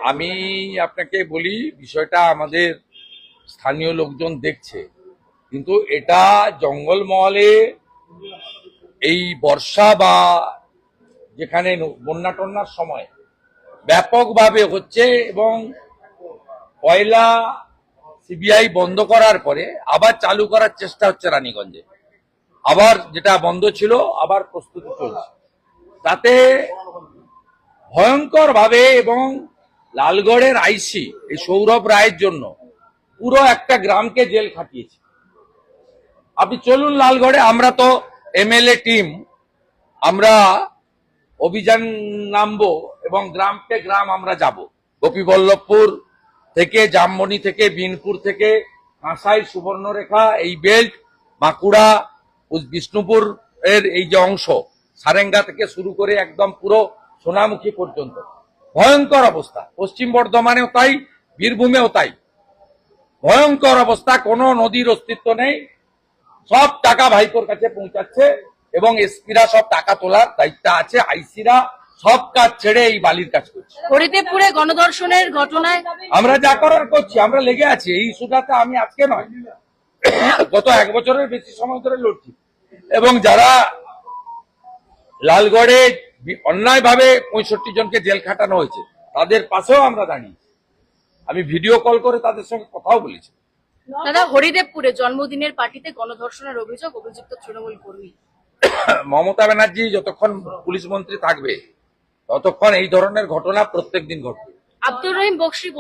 আমি আপনাকে বলি, বিষয়টা আমাদের স্থানীয় লোকজন দেখছে, কিন্তু এটা জঙ্গলমহলে এই বর্ষা বা যেখানে বন্যা টন্যার সময় ব্যাপকভাবে হচ্ছে। এবং কয়লা সিবিআই বন্ধ করার পরে আবার চালু করার চেষ্টা হচ্ছে রানীগঞ্জে, আবার যেটা বন্ধ ছিল আবার প্রস্তুতি চলছে, তাতে ভয়ঙ্কর ভাবে। এবং লালগড়ের আইসি এই সৌরভ রায়ের জন্য পুরো একটা গ্রামকে জেল খাটিয়েছে। আপনি চলুন লালগড়ে, আমরা তো এমএলএ টিম, আমরা অভিযান নামবো এবং গ্রামকে গ্রাম আমরা যাব। গোপীবল্লভপুর থেকে, জামমণি থেকে, বিনপুর থেকে, কাঁসাই, সুবর্ণরেখা, এই বেল্ট, বাঁকুড়া, বিষ্ণুপুর এর এই যে অংশ, সারেঙ্গা থেকে শুরু করে একদম পুরো সোনামুখী পর্যন্ত ভয়ঙ্কর অবস্থা। পশ্চিম বর্ধমানেও তাই, বীরভূমেও তাই ভয়ঙ্কর অবস্থা। কোনো নদীর অস্তিত্ব নেই, সব টাকা ভাইপোর কাছে পৌঁছাচ্ছে এবং এসপিরা সব টাকা তোলার দায়িত্ব আছে, আইসিরা সব কাজ ছেড়ে এই বালির কাজ করছে। হরিদেবপুরে গণধর্ষণের ঘটনায় আমরা যা করার করছি, আমরা লেগে আছি এই ইস্যুটাতে। আমি আজকে নয়, গত 1 বছরের বেশি সময় ধরে লড়ছি। এবং যারা লালগড়ে অন্যায়ভাবে 65 জনকে জেল খাটানো হয়েছে, তাদের পাশেও আমরা দাঁড়িয়ে। আমি ভিডিও কল করে তাদের সঙ্গে কথাও বলেছি। দাদা, হরিদেবপুরে জন্মদিনের পার্টিতে গণধর্ষণের অভিযুক্ত তৃণমূল কর্মী। মমতা ব্যানার্জি যতক্ষণ পুলিশ মন্ত্রী থাকবে ততক্ষণ এই ধরনের ঘটনা প্রত্যেকদিন ঘটবে। আব্দুর রহিম বক্সী